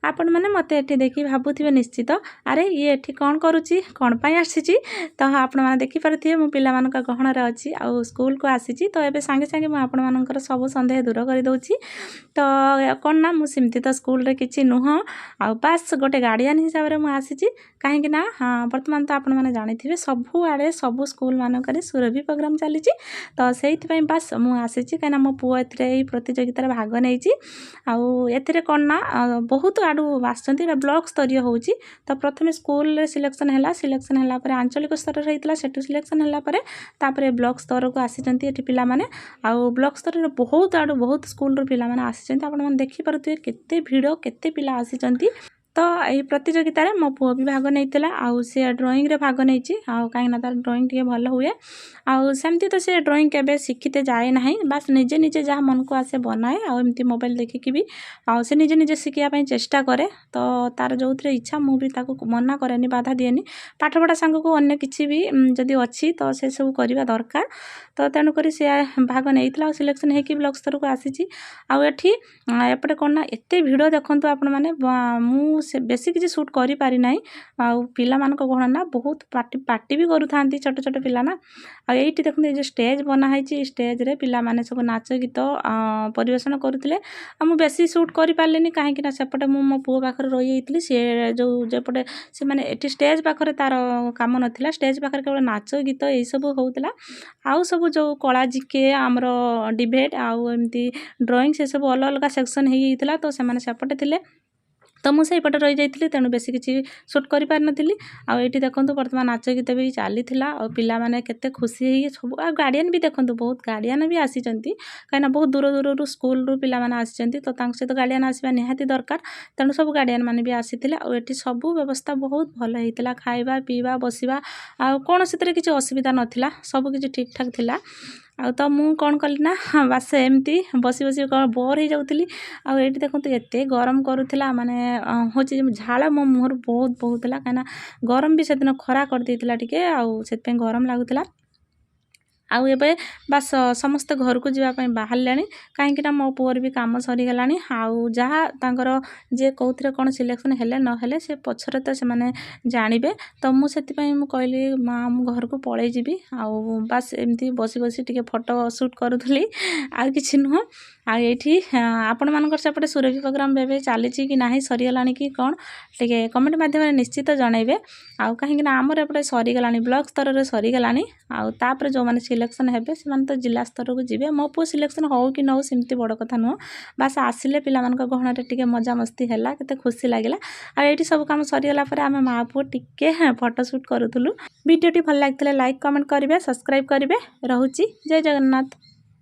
आपण मैंने मत एठी देखी भावुवे निश्चित अरे ये एठी कौन करुच्ची कौन पाई आसी तो आपण मैंने देखिपे मो पिला गहणार अच्छी आउ स्कूल को आसी तो ये सागे सागे मुझे सब सन्देह दूर करदे तो कौन ना मुझे तो स्कूल रे किसी नुह आ बास गोटे गार्डियन हिसाब से मुझे कहीं हाँ बर्तमान तो आपण मैंने जानी सबू आड़े सबू स्कूल मानक सुरभि प्रोग्राम चली तो से बास मुझे कहीं मो पु ए प्रतियोगितार भाग नहीं आउ कौन ना बहुत आड़ू आसछंती ब्लॉक स्तरीय होउची तो प्रथम स्कूल सिलेक्शन है आंचलिक स्तर रही सेठू सिलेक्शन है ब्लॉक स्तर को आसीचंती एठी पिला माने आउ ब्लॉक स्तर रे बहुत आड़ू बहुत स्कूल रो पिला माने आसीचंती आपण माने देखि परथुए केते भिड़ केते पिला आसीचंती तो यही प्रतियोगिता रे मो पुओ भी भाग नहीं आउ से ड्राइंग रे भाग नहीं आउ कहीं तार ड्राइंग टे भल हुए आउ सेमती तो से ड्राइंग केबे शिखिते जाए ना बास निजे निजे जहाँ मन को आसे बनाए आउ एमती मोबाइल देखिकी भी आउ से निजे निजे शिखिया चेष्टा करे तो तार जो इच्छा मुझे मना करेनि बाधा दिएनि पाठपढ़ा सांग को अन्य किसी भी जदि अच्छी तो से सब करवा दरकार तो तेणुक सी भाग नहीं सिलेक्शन होगी ब्लॉक स्तर को आसी आठी एपटे कौन ना एत भिड़ देखु आपण मैंने से बेसी किसी सुट कर पारि ना आउ पिला मानक कौन ना बहुत पार्टी भी करूँ छोट छोट पिला ना आईटी देखते ये स्टेज बनाई स्टेज रे पिला माने सब नाच गीत परिवेशन करुले मुझे बेसी सुट कर पारे कहीं सेपटे मो पुओ पाखे रही जाती सी जो जेपटे से मैंने ये स्टेज पाखे तार कम नाला स्टेज पाखे केवल नाच गीत यही सब होता आउ सब जो कला जिके आमर डिबेट आउ एमती ड्राइंग से सब अलग अलग सेक्शन होता तो सेपटे थे तो मुझे पटे रही जाती तेणु बेसी किसी सुट कर पार नी आईटी देखूँ बर्तमान नाच गीत भी चली पिला माने केते खुशी सब गार्डियन भी देखूँ बहुत गार्डियन भी आसी कहीं बहुत दूर दूर स्कूल रू पिला माने आसी तो सहित गार्डियन आसवा निहाती दरकार तेणु सब गार्डियन माने भी आसी आठी सब व्यवस्था बहुत भल होता खाଇବା पीवा बसवा आ कौन से किसी असुविधा नाला सब किसी ठीक ठाक थिला आ तो मु कौन कली ना बास एमती बसी बसी बोर हो जाऊली आईटी देखो एत गरम करूला माने हूँ झाड़ मो मुहर बहुत बहुला कहीं गरम भी से दिन खरा कर देला टिके आउ से गरम लगुला आउ एबे बास समस्ते घर को जावाई बाहर कहीं मो पुअर भी कम सरीगला आउ जहाँ तांकर जे कौन कौन सिलेक्शन हेले नहेले से पछरे तो से जानवे तो मुझे कहली माँ मु घर को पलि जीवी आउ बास एमती बसी बसी टिके फोटो शूट करूली आ कि नुह आठी आपण मान सेपटे सुरभि प्रोग्राम एवं चली कि ना सरीगला कि कौन टे कमेंट मध्यम निश्चित जनइबे आउ कहीं आमर एपटे सरीगला ब्लॉक स्तर में सरीगला आउे जो मैंने सिलेक्शन हेबे से तो जिला स्तर को जीवे मो पु सिलेक्शन हो कि न हो सेमती बड़ कथा नुह बास आसिले पिला मानक गहणारे टिके मजा मस्ती है केते खुशी लगिला आ एठी सब काम सरीगला पर आम माँ पुओ टिके फोटो शूट करूँ वीडियोटी भल लगी लाइक कमेंट करेंगे सब्सक्राइब करेंगे रोची जय जगन्नाथ।